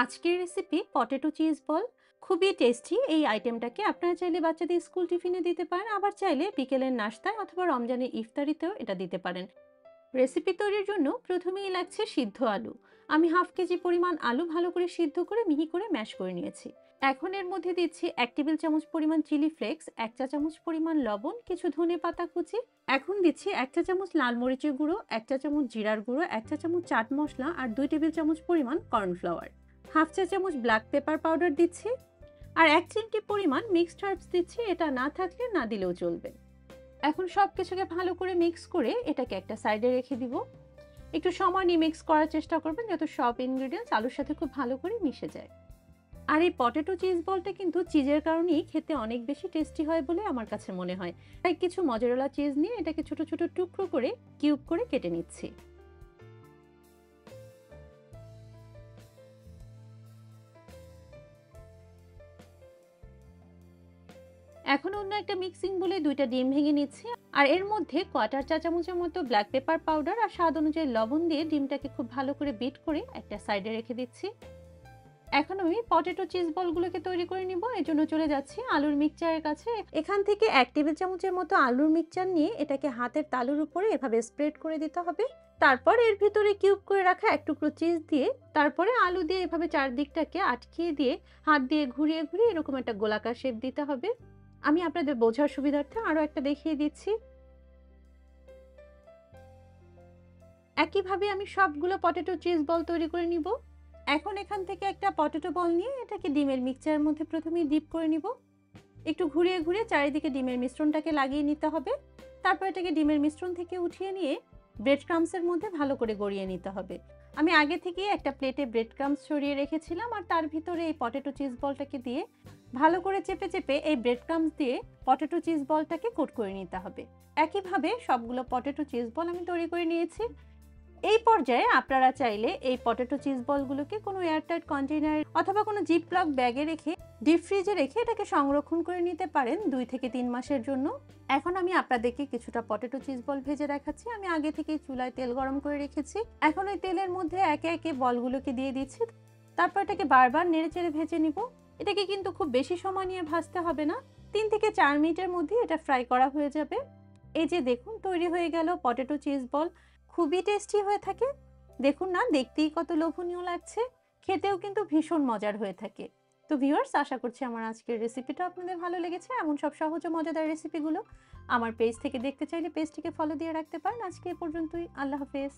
আজকের recipe potato cheese ball. খুবই tasty এই আইটেমটাকে আপনারা চাইলে বাচ্চাদের স্কুল টিফিনে দিতে পারেন, আবার চাইলে বিকেলের নাস্তায় অথবা রমজানের ইফতারিতেও এটা দিতে পারেন। রেসিপি তৈরির জন্য প্রথমেই লাগছে সিদ্ধ আলু। আমি হাফ কেজি পরিমাণ আলু ভালো করে সিদ্ধ করে মিহি করে ম্যাশ করে নিয়েছি। এখন এর মধ্যে দিচ্ছি 1 টেবিল চামচ পরিমাণ চিলি ফ্লেক্স, 1 চা চামচ পরিমাণ লবণ, কিছু ধনে পাতা কুচি। এখন দিচ্ছি 1 চা চামচ লাল মরিচের গুঁড়ো, 1 চা চামচ জিরার গুঁড়ো, 1 চা চামচ চাট মশলা আর 2 টেবিল চামচ পরিমাণ কর্নফ্লাওয়ার। হাফ চা চামচ ব্ল্যাক পেপার পাউডার দিচ্ছি আর 1 চিমটি পরিমাণ মিক্সড হার্বস দিচ্ছি, এটা না থাকলে না দিলেও চলবে। এখন সব কিছুকে ভালো করে মিক্স করে এটাকে একটা সাইডে রেখে দিব। একটু সময় নিয়ে মিক্স করার চেষ্টা করবেন যাতে সব ইনগ্রেডিয়েন্টস আলুর সাথে খুব ভালো করে মিশে যায়। আর এই পটেটো চিজ বলটা কিন্তু চিজের কারণেই খেতে অনেক বেশি টেস্টি হয় বলে আমার কাছে মনে হয়। তাই কিছু মজারেলা চিজ নিয়ে এটাকে ছোট ছোট টুকরো করে কিউব করে কেটে নিচ্ছি। এখন অন্য একটা মিক্সিং বলে 2টা ডিম ভেঙে নিচ্ছি আর এর মধ্যে 1/4 চা চামচের মতো ব্ল্যাক পেপার পাউডার আর স্বাদ অনুযায়ী লবণ দিয়ে ডিমটাকে খুব ভালো করে বিট করে একটা সাইডে রেখে দিচ্ছি। এখন আমি পটেটো চিজ বলগুলোকে তৈরি করে নিব, এর জন্য চলে যাচ্ছি আলুর মিক্সচারের কাছে। এখান থেকে 1 টেবিল চামচের মতো আলুর মিক্সচার নিয়ে এটাকে হাতের তালুর উপরে এভাবে স্প্রেড করে দিতে হবে। তারপর এর ভিতরে কিউব করে রাখা এক টুকরো চিজ দিয়ে তারপরে আলু দিয়ে এভাবে চারদিকটাকে আটকিয়ে দিয়ে হাত দিয়ে ঘুরিয়ে ঘুরিয়ে এরকম একটা গোলাকার শেপ দিতে হবে। আমি আপনাদের বোঝার সুবিধার্থে আরো একটা দেখিয়ে দিচ্ছি। একইভাবে আমি সবগুলো পটেটো চিজ বল তৈরি করে নিব। এখন এখান থেকে একটা পটেটো বল নিয়ে এটাকে ডিমের মিক্সচারের মধ্যে প্রথমেই ডিপ করে নিব। একটু ঘুরিয়ে ঘুরিয়ে চারিদিকে ডিমের মিশ্রণটাকে লাগিয়ে নিতে হবে। তারপর এটাকে ডিমের মিশ্রণ থেকে উঠিয়ে নিয়ে ব্রেড ক্রামসের মধ্যে ভালো করে গড়িয়ে নিতে হবে। আমি আগে থেকেই একটা প্লেটে ব্রেড ক্রামস ছড়িয়ে রেখেছিলাম আর তার ভিতরে এই পটেটো চিজ বলটাকে দিয়ে ভালো করে চেপে চেপে এই ব্রেড ক্রামস দিয়ে পটেটো চিজ বলটাকে কোট করে নিতে হবে। একইভাবে সবগুলো পটেটো চিজ বল আমি তৈরি করে নিয়েছি। এই পর্যায়ে আপনারা চাইলে এই পটেটো চিজ বলগুলোকে কোনো এয়ারটাইট কন্টেইনার অথবা কোনো জিপলক ব্যাগে রেখে ডিপ ফ্রিজে রেখে এটাকে সংরক্ষণ করে নিতে পারেন 2 থেকে 3 মাসের জন্য। এখন আমি আপনাদেরকে কিছুটা পটেটো চিজ বল ভেজে দেখাচ্ছি। আমি আগে থেকেই চুলায় তেল গরম করে রেখেছি। এখন ওই তেলের মধ্যে একে একে বলগুলোকে দিয়ে দিচ্ছি। তারপর এটাকে বারবার নেড়েচেড়ে ভেজে নিব। এটাকে কিন্তু খুব বেশি সময় নিয়ে ভাজতে হবে না, 3 থেকে 4 মিনিটের মধ্যে এটা ফ্রাই করা হয়ে যাবে। এই যে দেখুন তৈরি হয়ে গেল পটেটো চিজ বল। খুবই টেস্টি হয়ে থাকে। দেখুন না, দেখতেই কত লোভনীয় লাগছে, খেতেও কিন্তু ভীষণ মজার হয়ে থাকে। তো ভিউয়ার্স, আশা করছি আমার আজকের রেসিপিটা আপনাদের ভালো লেগেছে। এমন সব সহজ ও মজাদার রেসিপিগুলো আমার পেজ থেকে দেখতে চাইলে পেজটিকে ফলো দিয়ে রাখতে পারেন। আজকে এ পর্যন্তই। আল্লাহ হাফেজ।